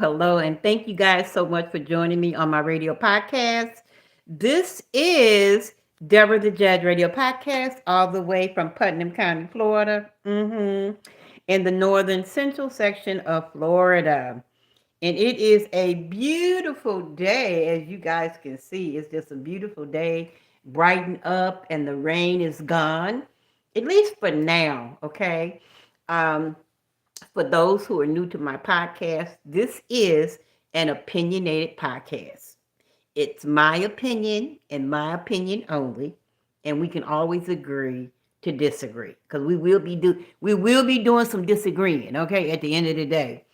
Hello, and thank you guys so much for joining me on my radio podcast. This is Deborah the Judge Radio Podcast, all the way from Putnam County, Florida, in the northern central section of Florida. And it is a beautiful day, as you guys can see. It's just a beautiful day, brighten up, and the rain is gone, at least for now, okay? Um, for those who are new to my podcast, this is an opinionated podcast. It's my opinion and my opinion only, and we can always agree to disagree because we will be doing some disagreeing, okay, at the end of the day.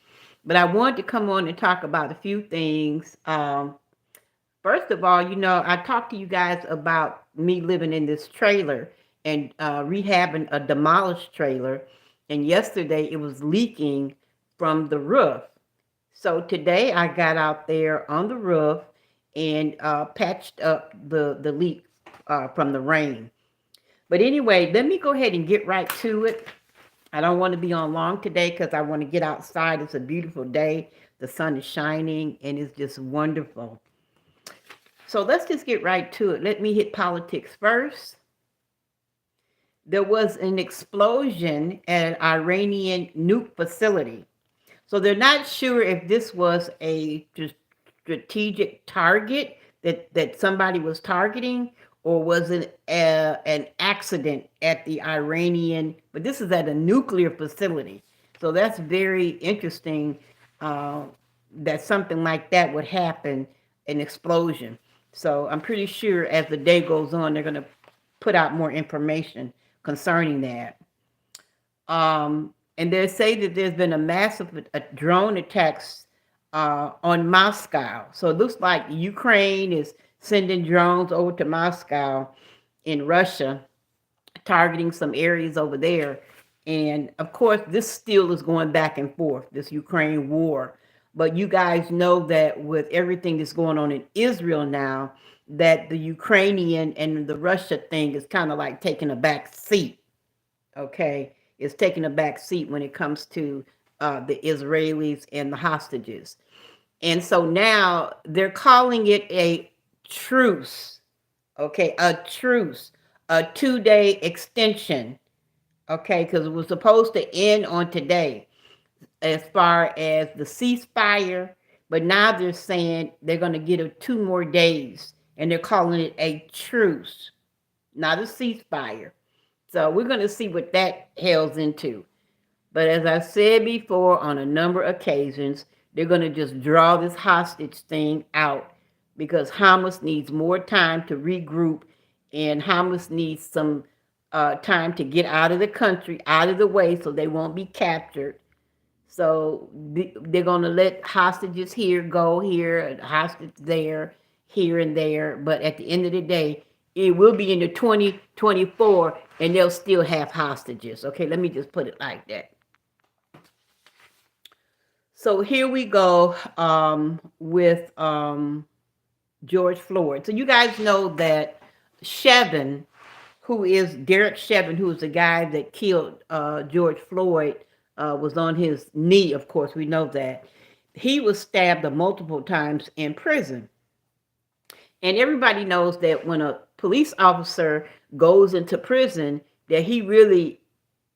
But I wanted to come on and talk about a few things. First of all, I talked to you guys about me living in this trailer and rehabbing a demolished trailer. And yesterday it was leaking from the roof. So today I got out there on the roof and patched up the leak from the rain. But anyway, let me go ahead and get right to it. I don't want to be on long today because I want to get outside. It's a beautiful day. The sun is shining and it's just wonderful. So let's just get right to it. Let me hit politics first. There was an explosion at an Iranian nuke facility. So they're not sure if this was a strategic target that somebody was targeting, or was it an accident at the Iranian, but this is at a nuclear facility. So that's very interesting that something like that would happen, an explosion. So I'm pretty sure as the day goes on, they're going to put out more information concerning that. And they say that there's been a massive drone attacks on Moscow. So it looks like Ukraine is sending drones over to Moscow in Russia, targeting some areas over there. And of course, this still is going back and forth, this Ukraine war. But you guys know that with everything that's going on in Israel now, that the Ukrainian and the Russia thing is kind of like taking a back seat. Okay, it's taking a back seat when it comes to the Israelis and the hostages. And so now they're calling it a truce. Okay, a truce, a 2-day extension. Okay, because it was supposed to end on today as far as the ceasefire, but now they're saying they're going to get it 2 more days, and they're calling it a truce, not a ceasefire. So we're going to see what that hails into. But as I said before on a number of occasions, they're going to just draw this hostage thing out because Hamas needs more time to regroup, and Hamas needs some time to get out of the country, out of the way, so they won't be captured. So they're going to let hostages here go here, hostage there, here and there. But at the end of the day, it will be in the 2024 and they'll still have hostages. Okay, let me just put it like that. So here we go with George Floyd. So you guys know that Chevin, who is Derek Chevin, who is the guy that killed George Floyd, was on his knee, of course, we know that. He was stabbed multiple times in prison. And everybody knows that when a police officer goes into prison, that he really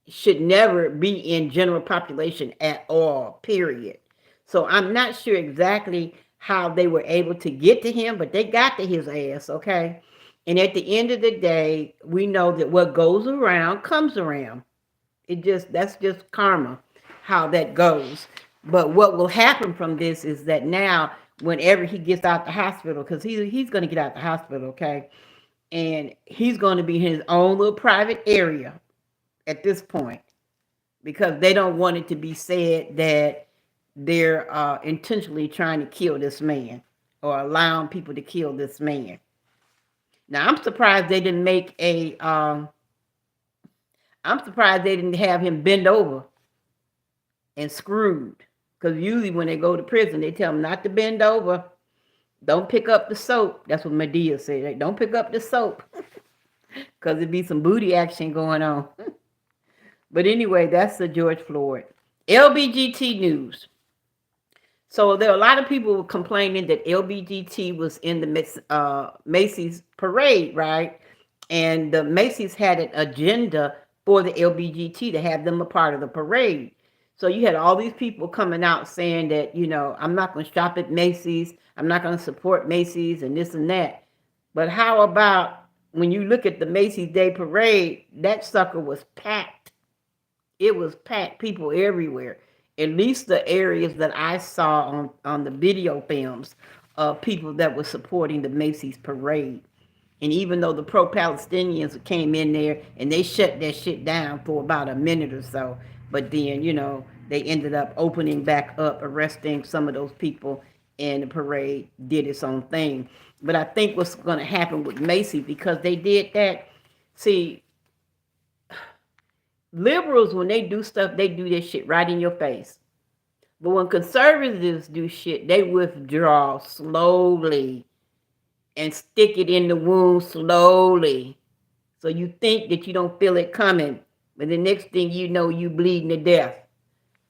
should never be in general population at all, period. So I'm not sure exactly how they were able to get to him, but they got to his ass, okay? And at the end of the day, we know that what goes around comes around. That's just karma, how that goes. But what will happen from this is that now, whenever he gets out the hospital, because he's going to get out the hospital, okay, and he's going to be in his own little private area at this point, because they don't want it to be said that they're intentionally trying to kill this man or allowing people to kill this man. Now I'm surprised they didn't make a I'm surprised they didn't have him bend over and screwed. Because usually when they go to prison, they tell them not to bend over. Don't pick up the soap. That's what Medea said. Don't pick up the soap. Because there'd be some booty action going on. But anyway, that's the George Floyd. LBGT news. So there are a lot of people complaining that LBGT was in the Macy's parade, right? And the Macy's had an agenda for the LBGT to have them a part of the parade. So you had all these people coming out saying that, I'm not going to shop at Macy's. I'm not going to support Macy's and this and that. But how about when you look at the Macy's Day Parade, that sucker was packed. It was packed, people everywhere. At least the areas that I saw on the video films of people that were supporting the Macy's parade. And even though the pro-Palestinians came in there and they shut that shit down for about a minute or so, but then, they ended up opening back up, arresting some of those people, and the parade did its own thing. But I think what's going to happen with Macy, because they did that, see, liberals, when they do stuff, they do this shit right in your face. But when conservatives do shit, they withdraw slowly and stick it in the wound slowly. So you think that you don't feel it coming, but the next thing you know, you bleeding to death.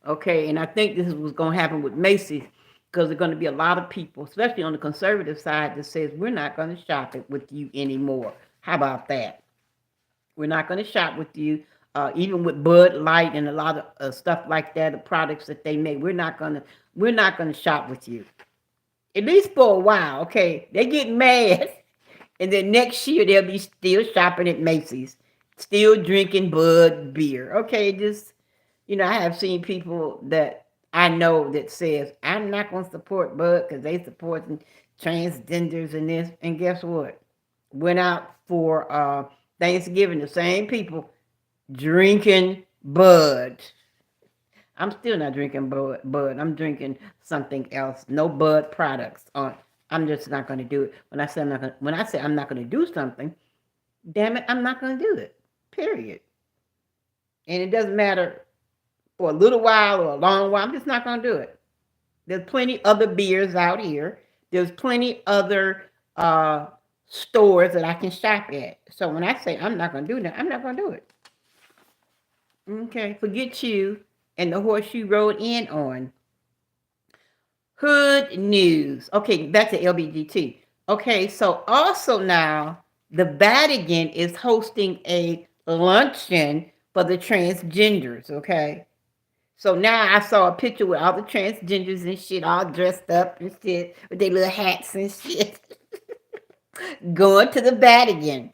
Okay, and I think this is what's going to happen with Macy's, because there's going to be a lot of people, especially on the conservative side, that says we're not going to shop it with you anymore. How about that? We're not going to shop with you. Even with Bud Light and a lot of stuff like that, the products that they make, we're not gonna shop with you. At least for a while, okay? They get mad, and then next year they'll be still shopping at Macy's, still drinking Bud beer. Okay, just I have seen people that I know that says I'm not gonna support Bud because they supporting transgenders and this. And guess what? Went out for Thanksgiving. The same people drinking Bud. I'm still not drinking Bud. I'm drinking something else. No Bud products. I'm just not going to do it. When I say I'm not going to do something, damn it, I'm not going to do it. Period. And it doesn't matter for a little while or a long while. I'm just not going to do it. There's plenty other beers out here. There's plenty other stores that I can shop at. So when I say I'm not going to do that, I'm not going to do it. Okay, forget you and the horse you rode in on. Hood news. Okay, back to LBGT. Okay, so also now the Vatican is hosting a luncheon for the transgenders. Okay, so now I saw a picture with all the transgenders and shit, all dressed up and shit with their little hats and shit, going to the Vatican.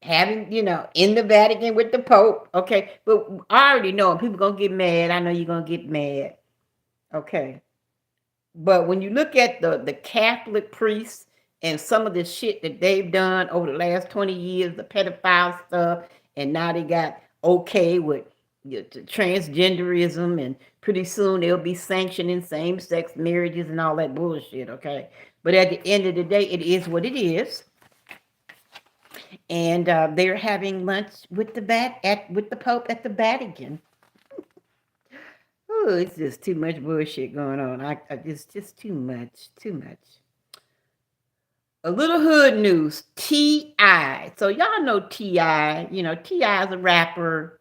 Having, in the Vatican with the Pope. Okay, but I already know people gonna get mad. I know you're gonna get mad. Okay, but when you look at the Catholic priests and some of the shit that they've done over the last 20 years, the pedophile stuff, and now they got okay with transgenderism, and pretty soon they'll be sanctioning same-sex marriages and all that bullshit. Okay, but at the end of the day, it is what it is. And they're having lunch with the Pope at the Vatican. Oh, it's just too much bullshit going on. It's just too much, too much. A little hood news. T.I. So y'all know T.I. T.I. is a rapper.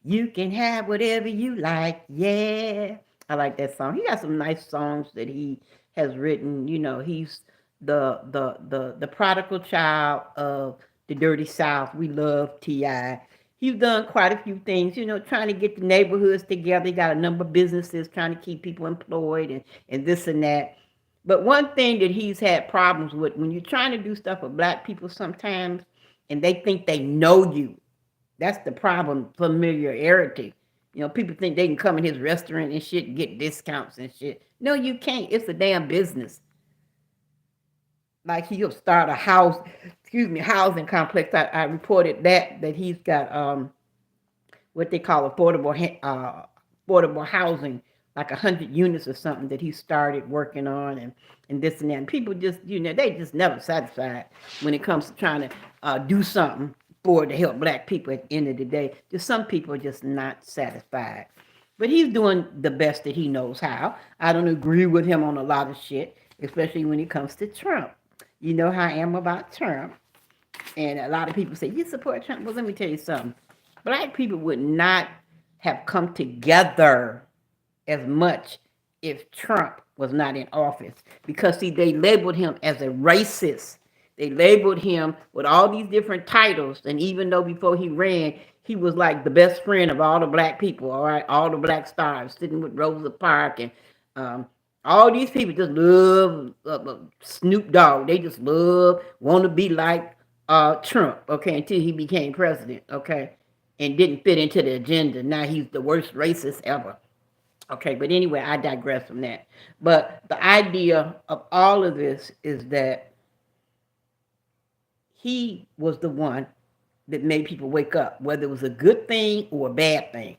You can have whatever you like. Yeah, I like that song. He got some nice songs that he has written. He's the prodigal child of the dirty South. We love T.I. He's done quite a few things, trying to get the neighborhoods together. He got a number of businesses trying to keep people employed and this and that. But one thing that he's had problems with, when you're trying to do stuff for black people sometimes, and they think they know you, that's the problem, familiarity. People think they can come in his restaurant and shit and get discounts and shit. No, you can't. It's a damn business. Like he'll start a housing complex. I reported that he's got what they call affordable housing, like 100 units or something that he started working on, and this and that. And people just, they just never satisfied when it comes to trying to do something to help black people at the end of the day. Just some people are just not satisfied. But he's doing the best that he knows how. I don't agree with him on a lot of shit, especially when it comes to Trump. You know how I am about Trump. And a lot of people say, you support Trump? Well, let me tell you something. Black people would not have come together as much if Trump was not in office. Because, see, they labeled him as a racist. They labeled him with all these different titles. And even though before he ran, he was like the best friend of all the black people, all right, all the black stars, sitting with Rosa Parks and um, all these people just love Snoop Dogg. They just love, want to be like Trump, okay, until he became president, okay, and didn't fit into the agenda. Now he's the worst racist ever. Okay, but anyway, I digress from that. But the idea of all of this is that he was the one that made people wake up, whether it was a good thing or a bad thing.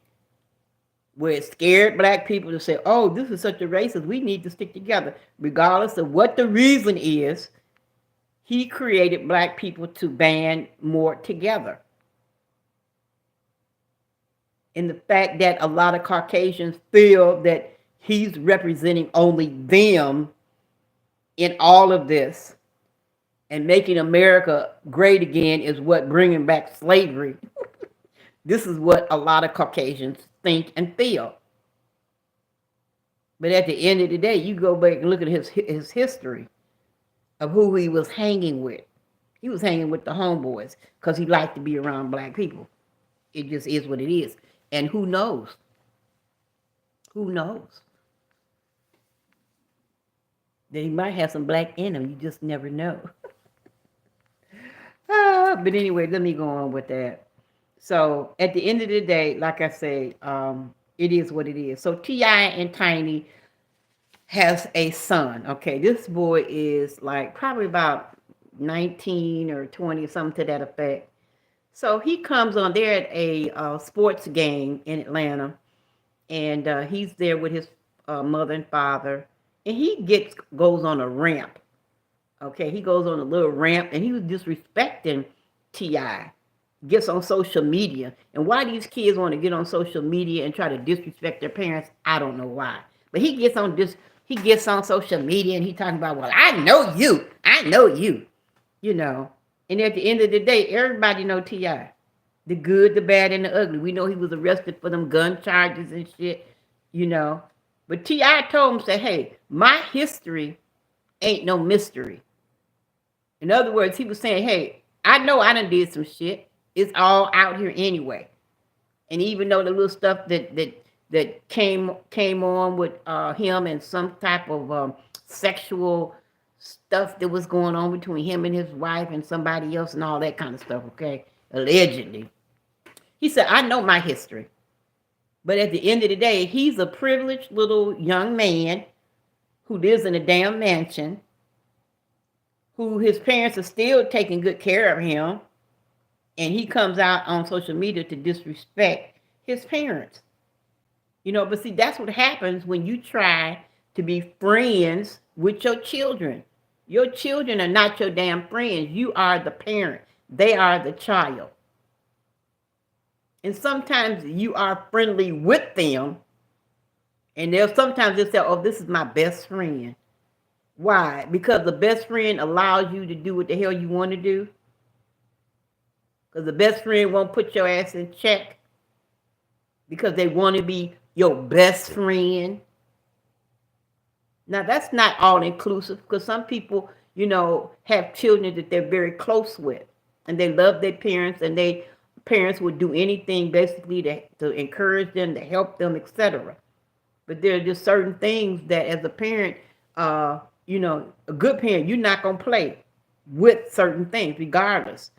Where it scared black people to say, oh, this is such a racist, we need to stick together. Regardless of what the reason is, he created black people to band more together. And the fact that a lot of Caucasians feel that he's representing only them in all of this and making America great again is what bringing back slavery. This is what a lot of Caucasians think and feel. But at the end of the day, you go back and look at his history of who he was hanging with. He was hanging with the homeboys because he liked to be around black people. It just is what it is. And who knows? Who knows? That he might have some black in him. You just never know. But anyway, let me go on with that. So at the end of the day, like I say, it is what it is. So T.I. and Tiny has a son. Okay, this boy is like probably about 19 or 20, something to that effect. So he comes on there at a sports game in Atlanta, and he's there with his mother and father, and he goes on a ramp. Okay, he goes on a little ramp, and he was disrespecting T.I. Gets on social media. And why these kids want to get on social media and try to disrespect their parents, I don't know why. But he gets on social media and he talking about, well, I know you, you know. And at the end of the day, everybody know T.I. The good, the bad, and the ugly. We know he was arrested for them gun charges and shit, you know. But T.I. told him, say, hey, my history ain't no mystery. In other words, he was saying, hey, I know I done did some shit. It's all out here anyway. And even though the little stuff that came on with him and some type of sexual stuff that was going on between him and his wife and somebody else and all that kind of stuff, okay? Allegedly. He said, I know my history. But at the end of the day, he's a privileged little young man who lives in a damn mansion, who his parents are still taking good care of him. And he comes out on social media to disrespect his parents. You know, but see, that's what happens when you try to be friends with your children. Your children are not your damn friends. You are the parent. They are the child. And sometimes you are friendly with them. And sometimes they'll say, oh, this is my best friend. Why? Because the best friend allows you to do what the hell you want to do. Because the best friend won't put your ass in check because they want to be your best friend. Now, that's not all inclusive because some people, you know, have children that they're very close with and they love their parents and their parents would do anything basically to encourage them, to help them, etc. But there are just certain things that as a parent, you know, a good parent, you're not going to play with certain things regardless.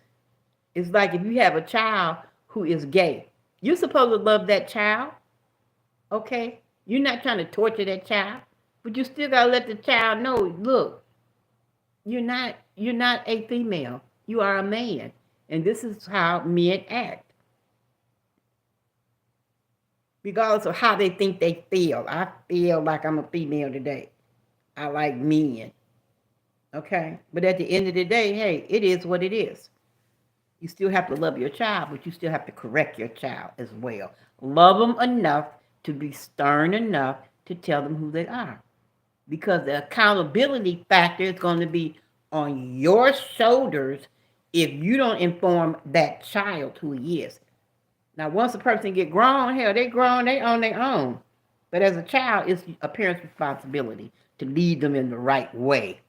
It's like if you have a child who is gay, you're supposed to love that child, okay? You're not trying to torture that child, but you still gotta let the child know, look, you're not a female, you are a man, and this is how men act, regardless of how they think they feel. I feel like I'm a female today. I like men, okay? But at the end of the day, hey, it is what it is. You still have to love your child, but you still have to correct your child as well. Love them enough to be stern enough to tell them who they are. Because the accountability factor is going to be on your shoulders if you don't inform that child who he is. Now, once a person get grown, hell, they grown, they on their own. But as a child, it's a parent's responsibility to lead them in the right way.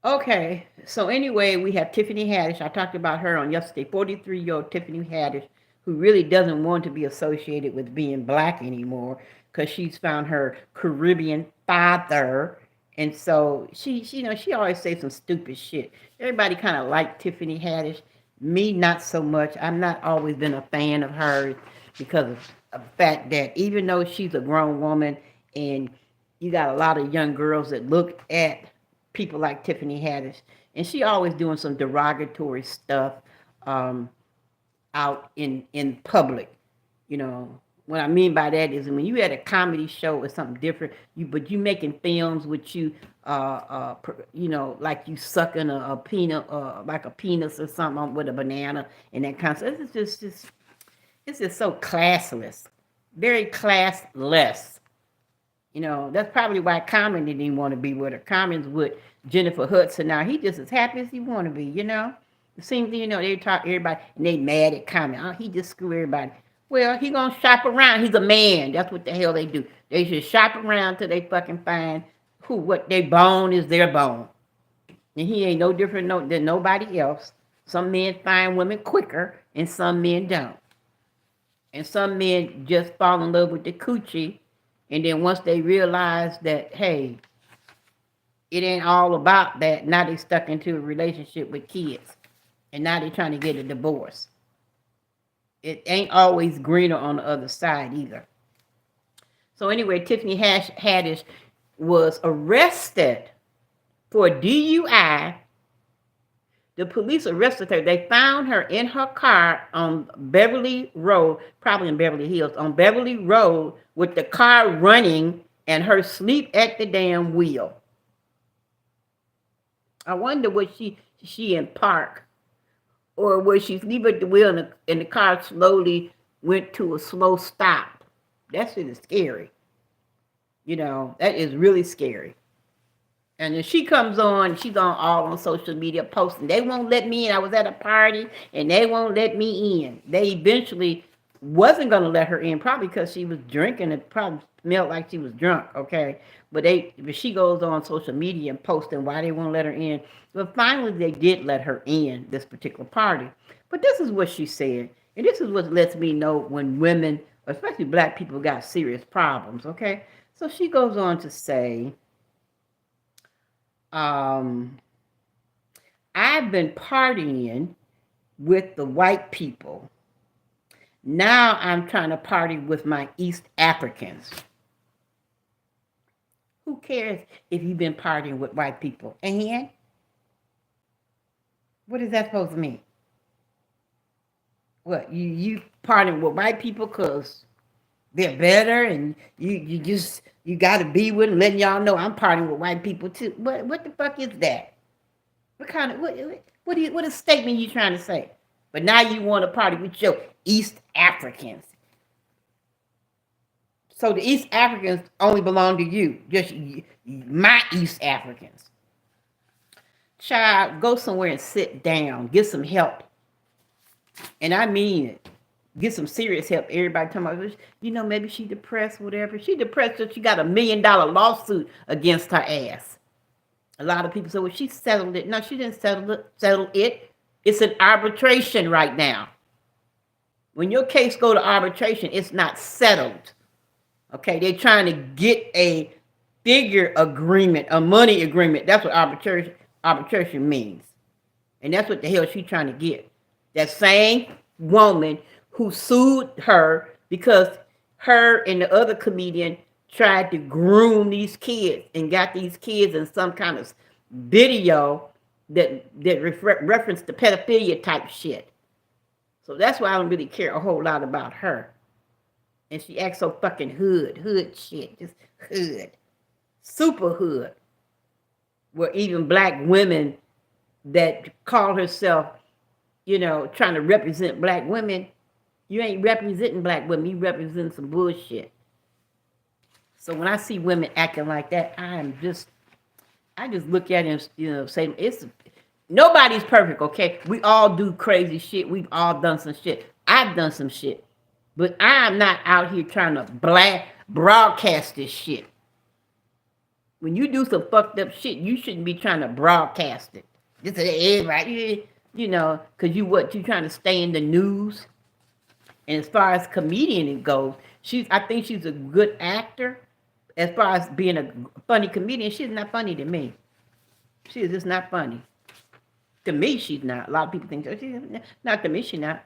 Okay, so anyway, we have Tiffany Haddish. I talked about her on yesterday. 43-year-old Tiffany Haddish, who really doesn't want to be associated with being black anymore because she's found her Caribbean father. And so she always says some stupid shit. Everybody kind of liked Tiffany Haddish. Me, not so much. I've not always been a fan of hers because of the fact that even though she's a grown woman and you got a lot of young girls that look at people like Tiffany Haddish, and she always doing some derogatory stuff um, out in public. You know what I mean by that is when you at a comedy show or something different, but you making films with you, like you sucking a peanut, like a penis or something with a banana and that kind of stuff. It's just so classless, very classless. That's probably why Common didn't want to be with her. Common's with Jennifer Hudson now. He just as happy as he want to be. It seems, they talk everybody, and they mad at Common. Oh, he just screw everybody. Well, he gonna shop around. He's a man. That's what the hell they do. They should shop around till they fucking find what their bone is their bone. And he ain't no different than nobody else. Some men find women quicker, and some men don't. And some men just fall in love with the coochie. And then once they realize that, hey, it ain't all about that, now they stuck into a relationship with kids. And now they're trying to get a divorce. It ain't always greener on the other side either. So anyway, Tiffany Haddish was arrested for DUI. The police arrested her. They found her in her car on Beverly Road, probably in Beverly Hills, on Beverly Road with the car running and her asleep at the damn wheel. I wonder was she in park, or was she asleep at the wheel and the car slowly went to a slow stop? That shit is scary. That is really scary. And then she comes on, she's on social media posting. They won't let me in. I was at a party and they won't let me in. They eventually wasn't going to let her in, probably because she was drinking. It probably smelled like she was drunk, okay? But she goes on social media and posting why they won't let her in. But finally, they did let her in this particular party. But this is what she said. And this is what lets me know when women, especially black people, got serious problems, okay? So she goes on to say, I've been partying with the white people. Now I'm trying to party with my East Africans. Who cares if you've been partying with white people? And what is that supposed to mean? What, you partying with white people because they're better and you got to be with them, letting y'all know I'm partying with white people too. What the fuck is that? What is statement you trying to say? But now you want to party with your East Africans. So the East Africans only belong to you, just my East Africans. Child, go somewhere and sit down, get some help. And I mean it. Get some serious help. Everybody talking about, maybe she depressed, whatever. She depressed because she got $1 million lawsuit against her ass. A lot of people say, well, she settled it. No, she didn't settle it. It's an arbitration right now. When your case go to arbitration, it's not settled. Okay, they're trying to get a figure agreement, a money agreement. That's what arbitration means. And that's what the hell she's trying to get. That same woman who sued her because her and the other comedian tried to groom these kids and got these kids in some kind of video that referenced the pedophilia type shit. So that's why I don't really care a whole lot about her. And she acts so fucking hood shit, just hood, super hood. Where even black women that call herself, trying to represent black women, you ain't representing black women, you represent some bullshit. So when I see women acting like that, I just look at it and, say, nobody's perfect, okay? We all do crazy shit. We've all done some shit. I've done some shit. But I'm not out here trying to broadcast this shit. When you do some fucked up shit, you shouldn't be trying to broadcast it. Just everybody, you know, because you trying to stay in the news. And as far as comedian goes, I think she's a good actor. As far as being a funny comedian, she's not funny to me. She is just not funny. To me, she's not. A lot of people think so. She's not. To me, she's not.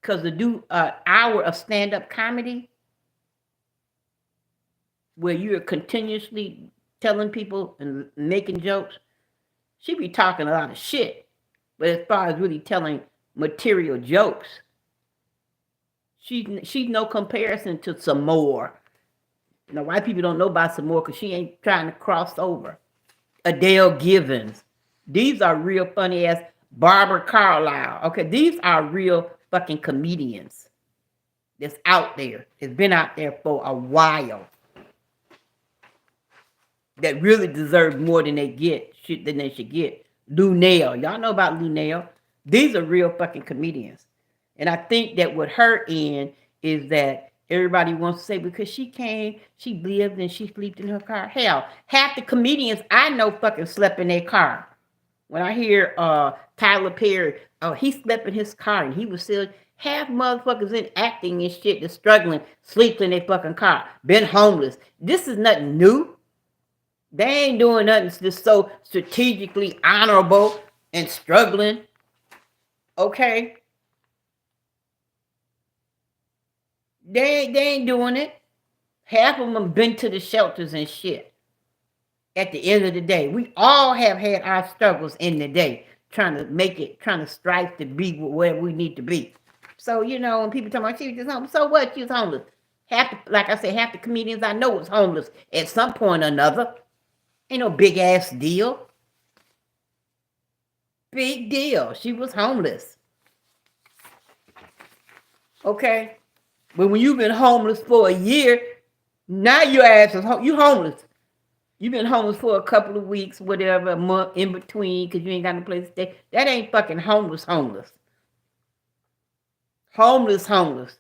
Because to do an hour of stand-up comedy where you're continuously telling people and making jokes, she be talking a lot of shit. But as far as really telling material jokes, she's no comparison to some more. Now, white people don't know about some more because she ain't trying to cross over. Adele Givens. These are real funny ass. Barbara Carlisle. Okay, these are real fucking comedians that's out there. It's been out there for a while. That really deserve more than they get, shit than they should get. Lunell. Y'all know about Lunell. These are real fucking comedians. And I think that what her end is that everybody wants to say because she came, she lived and she slept in her car. Hell, half the comedians I know fucking slept in their car. When I hear Tyler Perry, oh, he slept in his car and he was still half motherfuckers in acting and shit that's struggling, sleep in their fucking car, been homeless. This is nothing new. They ain't doing nothing that's so strategically honorable and struggling. Okay? They ain't doing it. Half of them been to the shelters and shit. At the end of the day, we all have had our struggles in the day, trying to make it, trying to strive to be where we need to be. So, you know, when people talk about she was just homeless, so what? She was homeless. Like I said, half the comedians I know was homeless at some point or another. Ain't no big ass deal. Big deal. She was homeless. Okay? But when you've been homeless for a year, now your ass is you homeless. You've been homeless for a couple of weeks, whatever, a month in between, because you ain't got no place to stay. That ain't fucking homeless. Homeless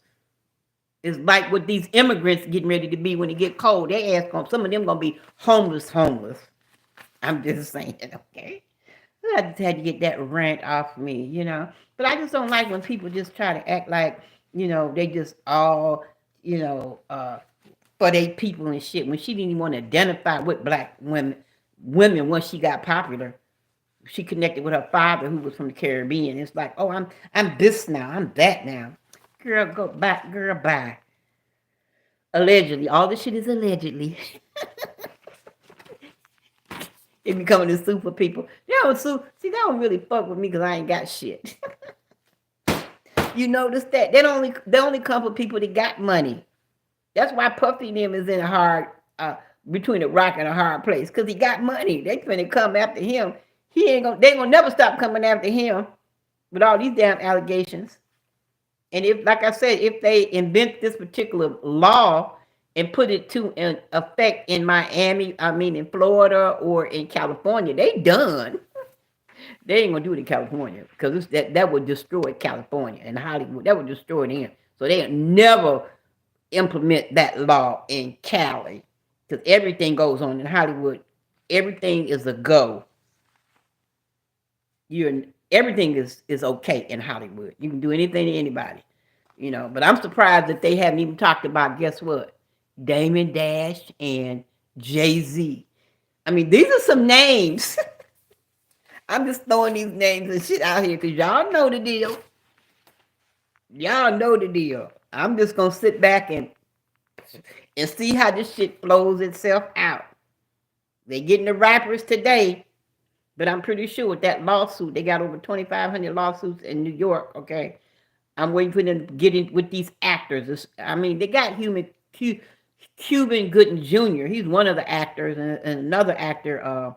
is like what these immigrants getting ready to be when it get cold. They ask some of them gonna be homeless. I'm just saying, okay? I just had to get that rant off me, you know. But I just don't like when people just try to act like, you know, they just all, you know, for they people and shit. When she didn't even want to identify with black women once she got popular. She connected with her father who was from the Caribbean. It's like, oh, I'm this now, I'm that now. Girl, go back, girl, bye. Allegedly. All this shit is allegedly. They be coming to sue for people. They don't sue. See, they don't really fuck with me because I ain't got shit. You notice that? They only come for people that got money. That's why Puffy and them is in a hard, between a rock and a hard place. Because he got money. They finna come after him. They ain't gonna never stop coming after him with all these damn allegations. And if, like I said, if they invent this particular law and put it to an effect in Miami, in Florida or in California, they done. They ain't gonna do it in California because that would destroy California and Hollywood. That would destroy them. So they never implement that law in Cali because everything goes on in Hollywood. Everything is a go. Everything is okay in Hollywood. You can do anything to anybody, you know. But I'm surprised that they haven't even talked about, guess what, Damon Dash and Jay-Z. I mean, these are some names. I'm just throwing these names and shit out here because y'all know the deal. Y'all know the deal. I'm just gonna sit back and see how this shit flows itself out. They getting the rappers today, but I'm pretty sure with that lawsuit, they got over 2,500 lawsuits in New York. Okay, I'm waiting for them to get in with these actors. They got Cuban Gooding Jr. He's one of the actors, and another actor.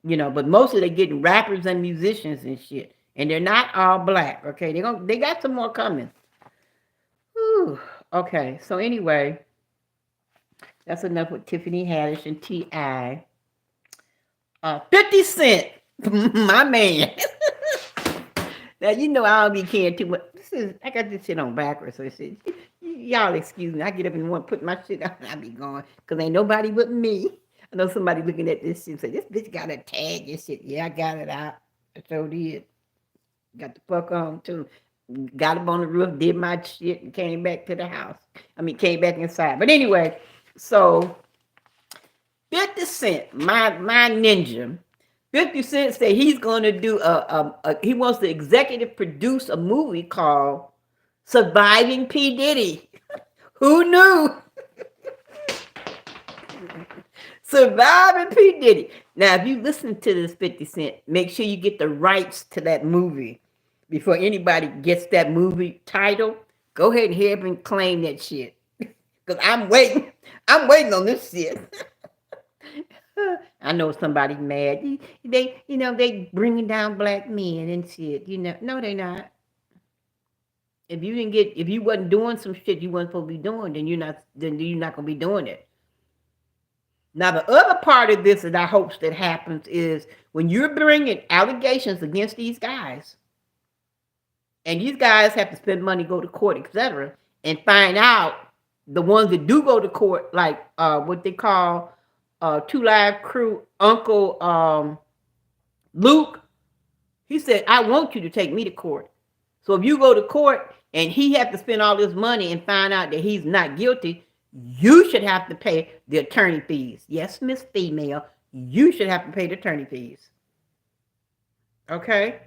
But mostly they're getting rappers and musicians and shit, and they're not all black. Okay, they got some more coming. Whew. Okay, so anyway, that's enough with Tiffany Haddish and T.I. 50 Cent, my man. Now you know I don't be caring too much. I got this shit on backwards, so shit. Y'all excuse me. I get up and want to put my shit on, and I be going because ain't nobody but me. I know somebody looking at this shit and say, "This bitch got a tag and shit." Yeah, I got it out. I sure did. Got the fuck on too. Got up on the roof, did my shit, and came back to the house. I mean, came back inside. But anyway, so 50 Cent, my ninja, 50 Cent said he's going to do he wants to executive produce a movie called Surviving P. Diddy. Who knew? Surviving P. Diddy. Now, if you listen to this 50 Cent, make sure you get the rights to that movie before anybody gets that movie title. Go ahead and help and claim that shit. Because I'm waiting. I'm waiting on this shit. I know somebody mad. They bringing down black men and shit. No, they not. If you wasn't doing some shit you wasn't supposed to be doing, then you're not gonna be doing it. Now the other part of this that I hope that happens is when you're bringing allegations against these guys, and these guys have to spend money, go to court, etc., and find out the ones that do go to court, like what they call 2 Live Crew Uncle Luke. He said, "I want you to take me to court." So if you go to court and he have to spend all this money and find out that he's not guilty, you should have to pay the attorney fees. Yes, Miss Female, you should have to pay the attorney fees. Okay?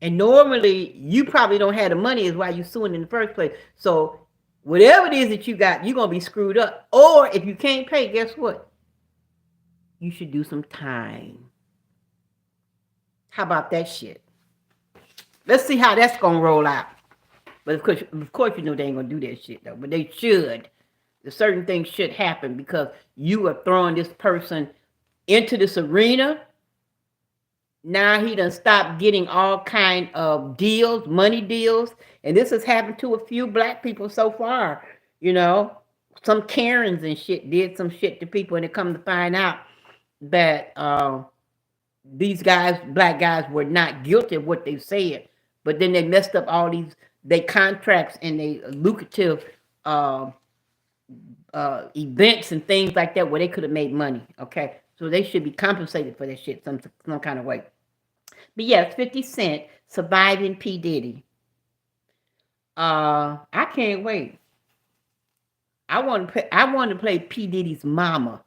And normally you probably don't have the money is why you're suing in the first place. So whatever it is that you got, you're going to be screwed up. Or if you can't pay, guess what? You should do some time. How about that shit? Let's see how that's going to roll out. But of course, they ain't going to do that shit, though. But they should. Certain things should happen because you are throwing this person into this arena. Now he done stopped getting all kind of deals, money deals. And this has happened to a few black people so far. Some Karens and shit did some shit to people, and they come to find out that these guys, black guys, were not guilty of what they said. But then they messed up all they contracts and they lucrative events and things like that where they could have made money. Okay, so they should be compensated for that shit some kind of way. But yes, 50 Cent, Surviving P. Diddy. I can't wait. I want to play P. Diddy's mama.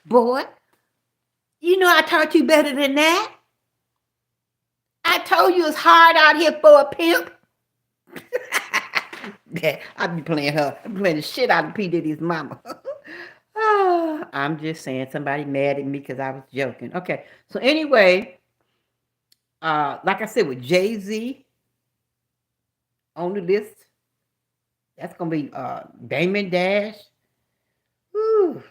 Boy, I taught you better than that. I told you it's hard out here for a pimp. Yeah, I be playing her. I'm playing the shit out of P. Diddy's mama. I'm just saying somebody mad at me because I was joking. Okay, so anyway, like I said, with Jay-Z on the list, that's gonna be Damon Dash. Whew.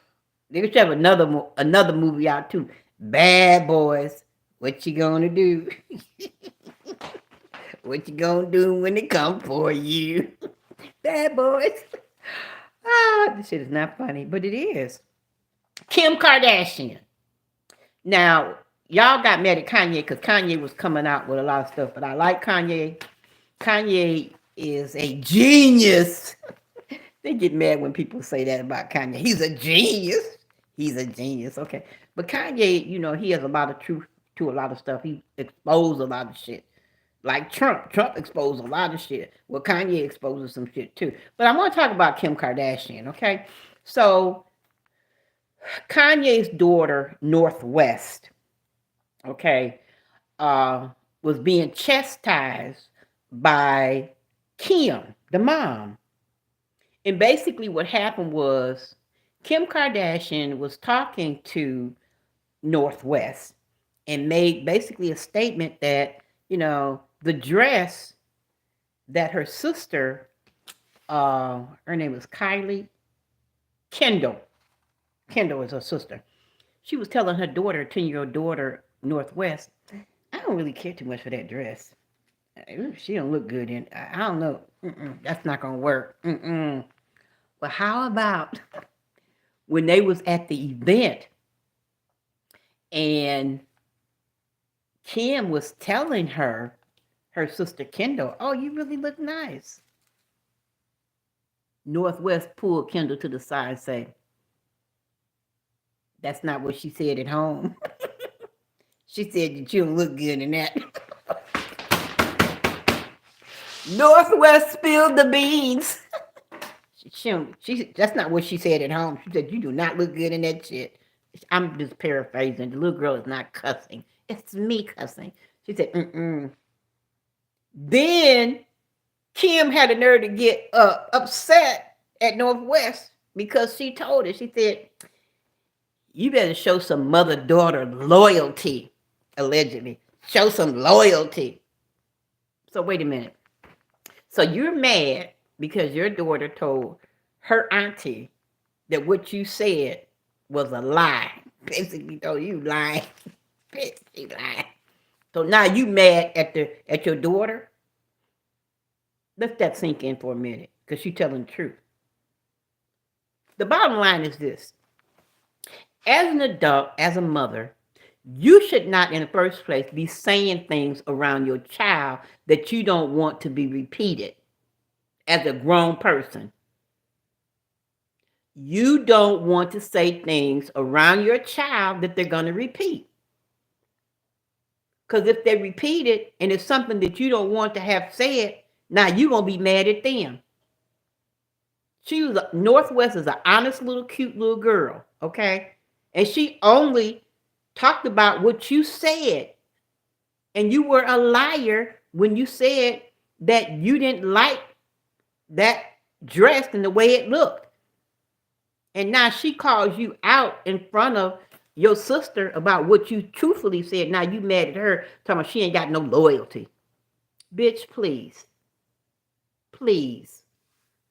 They should have another movie out too. Bad Boys. What you gonna do? What you gonna do when they come for you? Bad Boys. This shit is not funny, but it is. Kim Kardashian. Now, y'all got mad at Kanye because Kanye was coming out with a lot of stuff, but I like Kanye. Kanye is a genius. They get mad when people say that about Kanye. He's a genius. He's a genius. Okay. But Kanye, he has a lot of truth to a lot of stuff. He exposed a lot of shit. Like Trump. Trump exposed a lot of shit. Well, Kanye exposes some shit too. But I want to talk about Kim Kardashian, okay? So, Kanye's daughter, Northwest, okay, was being chastised by Kim, the mom. And basically what happened was Kim Kardashian was talking to Northwest and made basically a statement that, the dress that her sister, her name was Kendall is her sister. She was telling her daughter, 10-year-old daughter, Northwest, I don't really care too much for that dress. She don't look good in. I don't know. That's not gonna work. But how about when they was at the event and Kim was telling her sister Kendall, oh, you really look nice. Northwest pulled Kendall to the side and say, that's not what she said at home. She said that you don't look good in that. Northwest spilled the beans. That's not what she said at home. She said, you do not look good in that shit. I'm just paraphrasing. The little girl is not cussing. It's me cussing. She said, mm-mm. Then Kim had the nerve to get upset at Northwest because she told her, she said, you better show some mother-daughter loyalty, allegedly. Show some loyalty. So wait a minute. So you're mad because your daughter told her auntie that what you said was a lie. Basically told you lying. She lied. So now you mad at your daughter? Let that sink in for a minute, because she's telling the truth. The bottom line is this. As an adult, as a mother, you should not in the first place be saying things around your child that you don't want to be repeated as a grown person. You don't want to say things around your child that they're going to repeat. Because if they repeat it and it's something that you don't want to have said, now you're going to be mad at them. Northwest is an honest little cute little girl, okay? And she only talked about what you said. And you were a liar when you said that you didn't like that dress and the way it looked. And now she calls you out in front of your sister about what you truthfully said. Now you mad at her, talking about she ain't got no loyalty. Bitch, please. Please.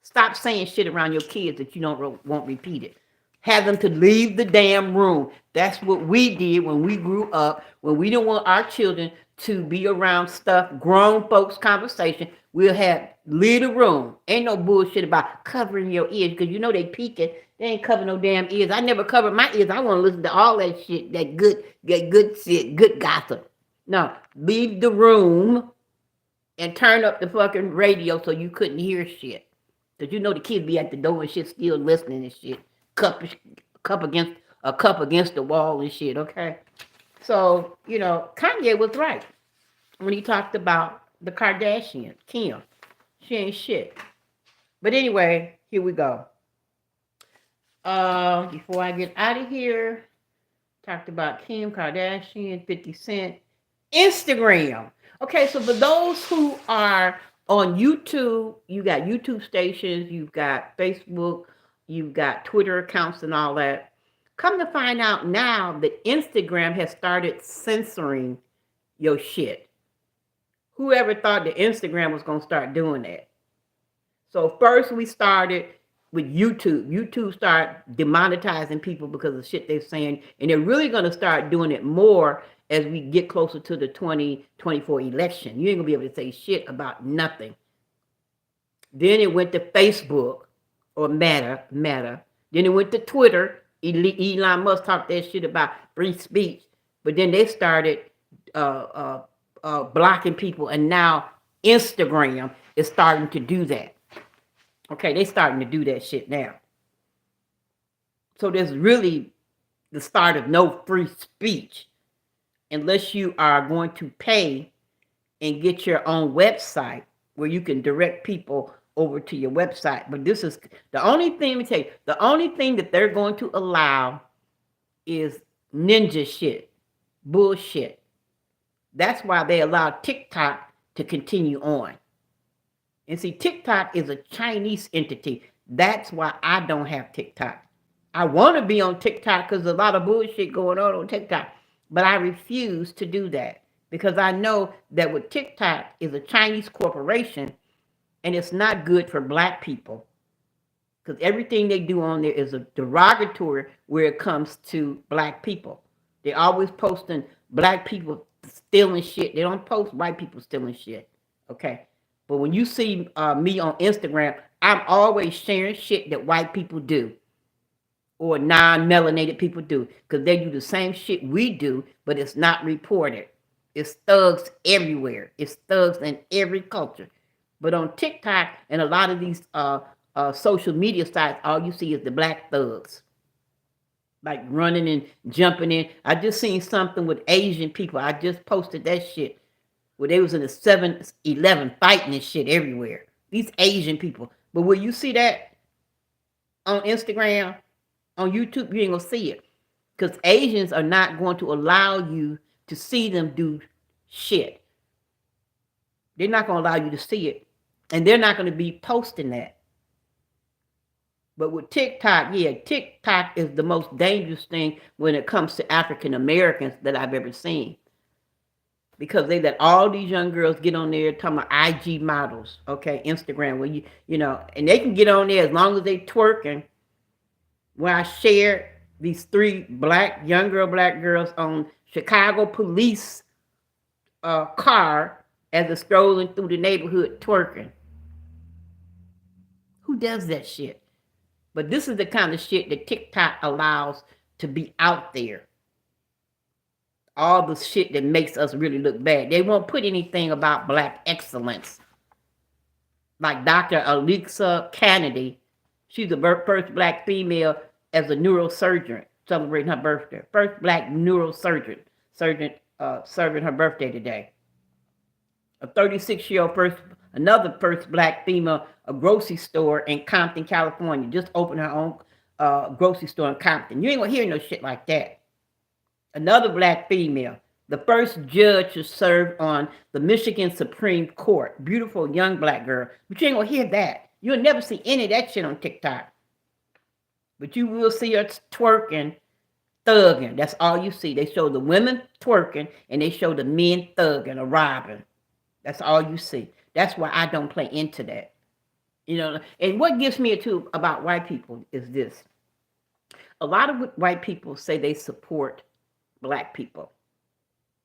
Stop saying shit around your kids that you won't repeat it. Have them to leave the damn room. That's what we did when we grew up. When we didn't want our children to be around stuff, grown folks conversation, we'll have leave the room. Ain't no bullshit about covering your ears, because you know they peeking. They ain't covering no damn ears. I never covered my ears. I want to listen to all that shit, that good shit, good gossip. No, leave the room and turn up the fucking radio so you couldn't hear shit. Because you know the kids be at the door and shit still listening and shit. Cup against the wall and shit, okay? So, Kanye was right when he talked about the Kardashians, Kim. She ain't shit. But anyway, here we go. Before I get out of here, talked about Kim Kardashian, 50 Cent, Instagram. Okay, so for those who are on YouTube, you got YouTube stations, you've got Facebook, you've got Twitter accounts and all that. Come to find out now that Instagram has started censoring your shit. Whoever thought that Instagram was going to start doing that? So first we started with YouTube. YouTube started demonetizing people because of shit they're saying. And they're really going to start doing it more as we get closer to the 2024 election. You ain't going to be able to say shit about nothing. Then it went to Facebook or Meta. Then it went to Twitter. Elon Musk talked that shit about free speech. But then they started blocking people. And now Instagram is starting to do that. Okay, they starting to do that shit now. So there's really the start of no free speech unless you are going to pay and get your own website where you can direct people over to your website. But this is the only thing, let me tell you, the only thing that they're going to allow is ninja shit, bullshit. That's why they allow TikTok to continue on. And see, TikTok is a Chinese entity. That's why I don't have TikTok. I want to be on TikTok because there's a lot of bullshit going on TikTok. But I refuse to do that because I know that with TikTok is a Chinese corporation and it's not good for black people. Because everything they do on there is a derogatory where it comes to black people. They're always posting black people stealing shit. They don't post white people stealing shit. Okay. But when you see me on Instagram, I'm always sharing shit that white people do or non-melanated people do because they do the same shit we do, but it's not reported. It's thugs everywhere. It's thugs in every culture. But on TikTok and a lot of these social media sites, all you see is the black thugs, like running and jumping in. I just seen something with Asian people. I just posted that shit where they was in the 7-Eleven fighting and shit everywhere. These Asian people. But will you see that on Instagram, on YouTube? You ain't gonna see it. Because Asians are not going to allow you to see them do shit. They're not going to allow you to see it. And they're not going to be posting that. But with TikTok, yeah, TikTok is the most dangerous thing when it comes to African Americans that I've ever seen. Because they let all these young girls get on there talking about IG models, okay, Instagram, where you know, and they can get on there as long as they twerking. Where I shared these 3 young black girls on Chicago police car as they're strolling through the neighborhood twerking. Who does that shit? But this is the kind of shit that TikTok allows to be out there. All the shit that makes us really look bad. They won't put anything about black excellence. Like Dr. Alexa Kennedy, she's the first black female as a neurosurgeon celebrating her birthday. First black neurosurgeon serving her birthday today. A 36-year-old another first black female, a grocery store in Compton, California, just opened her own grocery store in Compton. You ain't gonna hear no shit like that. Another black female, the first judge to serve on the Michigan Supreme Court. Beautiful young black girl. But you ain't gonna hear that. You'll never see any of that shit on TikTok. But you will see her twerking, thugging. That's all you see. They show the women twerking and they show the men thugging or robbing. That's all you see. That's why I don't play into that. You know, and what gets me too about white people is this. A lot of white people say they support black people.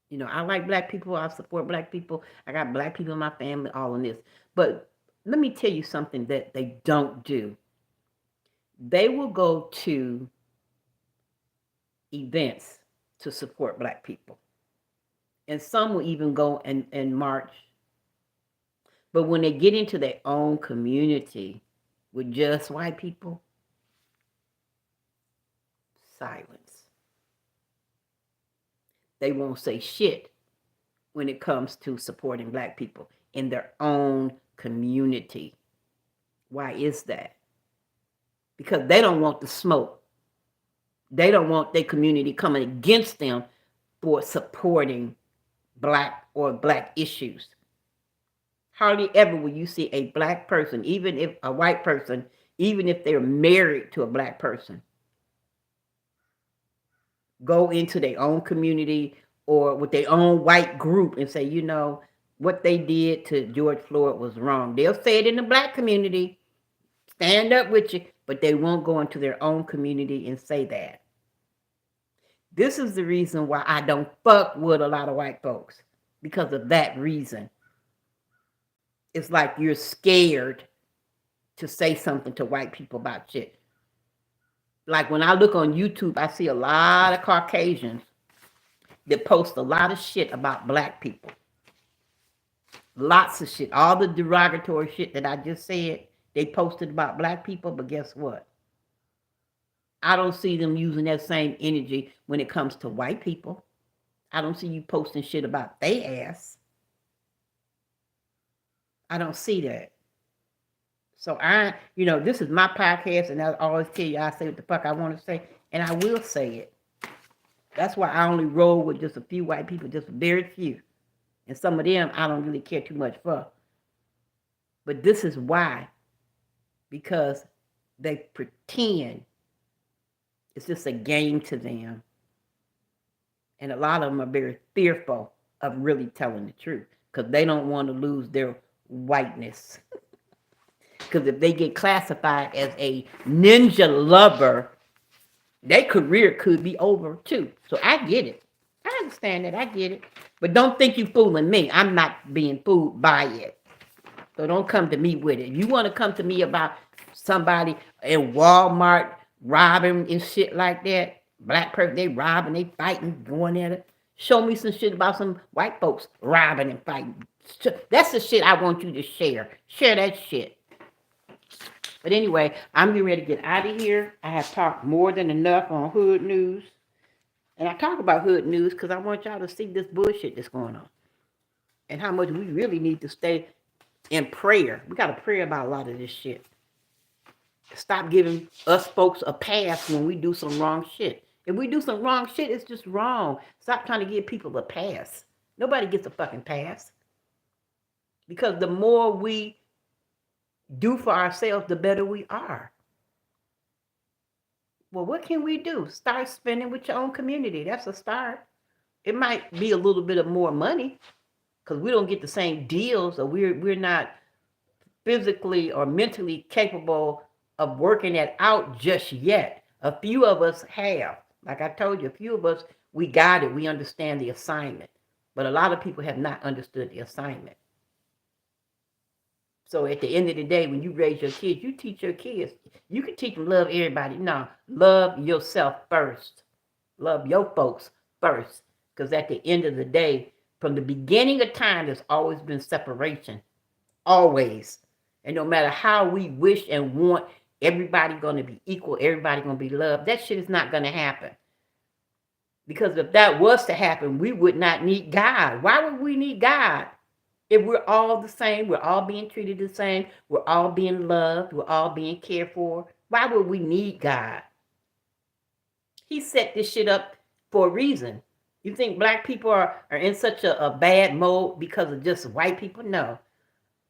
You know, I like black people. I support black people. I got black people in my family, all in this. But let me tell you something that they don't do. They will go to events to support black people. And some will even go and march. But when they get into their own community with just white people, silence. They won't say shit when it comes to supporting black people in their own community. Why is that? Because they don't want the smoke. They don't want their community coming against them for supporting black or black issues. Hardly ever will you see a black person, even if a white person, even if they're married to a black person, go into their own community or with their own white group and say, you know, what they did to George Floyd was wrong. They'll say it in the black community, stand up with you, but they won't go into their own community and say that. This is the reason why I don't fuck with a lot of white folks, because of that reason. It's like you're scared to say something to white people about shit. Like when I look on YouTube, I see a lot of Caucasians that post a lot of shit about black people. Lots of shit. All the derogatory shit that I just said, they posted about black people, but guess what? I don't see them using that same energy when it comes to white people. I don't see you posting shit about they ass. I don't see that. So this is my podcast, and I always tell you I say what the fuck I want to say, and I will say it. That's why I only roll with just a few white people, just very few. And some of them I don't really care too much for. But this is why. Because they pretend it's just a game to them. And a lot of them are very fearful of really telling the truth because they don't want to lose their whiteness. Because if they get classified as a ninja lover, their career could be over too. So I get it. I understand that. I get it. But don't think you fooling me. I'm not being fooled by it. So don't come to me with it. You want to come to me about somebody in Walmart robbing and shit like that, black person, they robbing, they fighting, going at it. Show me some shit about some white folks robbing and fighting. That's the shit I want you to share. Share that shit. But anyway, I'm getting ready to get out of here. I have talked more than enough on hood news. And I talk about hood news because I want y'all to see this bullshit that's going on. And how much we really need to stay in prayer. We got to pray about a lot of this shit. Stop giving us folks a pass when we do some wrong shit. If we do some wrong shit, it's just wrong. Stop trying to give people a pass. Nobody gets a fucking pass. Because the more we do for ourselves, the better we are. Well, what can we do? Start spending with your own community. That's a start. It might be a little bit of more money because we don't get the same deals, or we're not physically or mentally capable of working that out just yet. A few of us have. Like I told you, a few of us, we got it. We understand the assignment. But a lot of people have not understood the assignment. So at the end of the day, when you raise your kids, you teach your kids. You can teach them love everybody. No, love yourself first. Love your folks first. Because at the end of the day, from the beginning of time, there's always been separation. Always. And no matter how we wish and want everybody going to be equal, everybody going to be loved, that shit is not going to happen. Because if that was to happen, we would not need God. Why would we need God? If we're all the same, we're all being treated the same, we're all being loved, we're all being cared for, why would we need God? He set this shit up for a reason. You think black people are in such a bad mode because of just white people? No.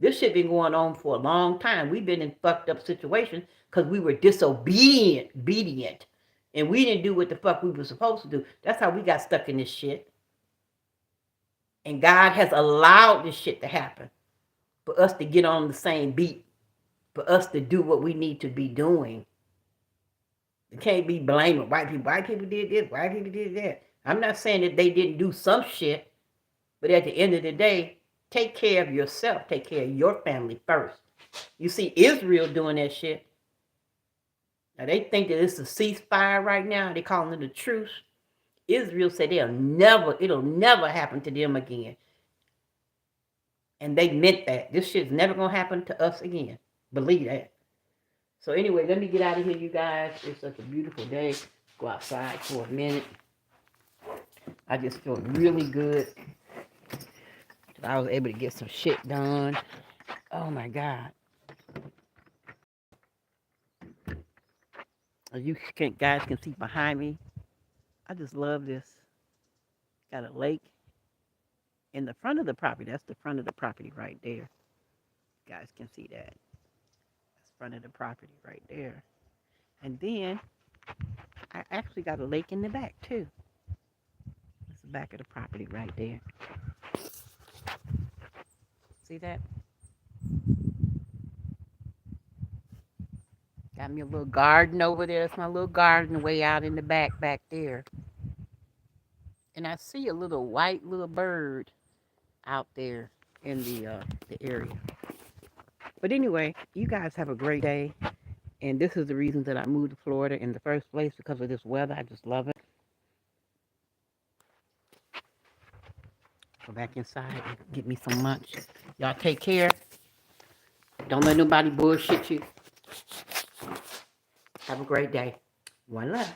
This shit been going on for a long time. We've been in fucked up situations because we were disobedient, and we didn't do what the fuck we were supposed to do. That's how we got stuck in this shit. And God has allowed this shit to happen for us to get on the same beat, for us to do what we need to be doing. You can't be blaming white people. White people did this, white people did that. I'm not saying that they didn't do some shit, but at the end of the day, take care of yourself. Take care of your family first. You see Israel doing that shit. Now they think that it's a ceasefire right now. They calling it a truce. Israel said it'll never happen to them again. And they meant that. This shit's never gonna happen to us again. Believe that. So anyway, let me get out of here, you guys. It's such a beautiful day. Go outside for a minute. I just feel really good that I was able to get some shit done. Oh my God. As you guys can see behind me, I just love this. Got a lake in the front of the property. That's the front of the property right there. You guys can see that. That's the front of the property right there. And then I actually got a lake in the back too. That's the back of the property right there. See that? Got me a little garden over there. That's my little garden way out in the back there. And I see a little white little bird out there in the area. But anyway, you guys have a great day. And this is the reason that I moved to Florida in the first place, because of this weather. I just love it. Go back inside and get me some lunch. Y'all take care. Don't let nobody bullshit you. Have a great day. One love.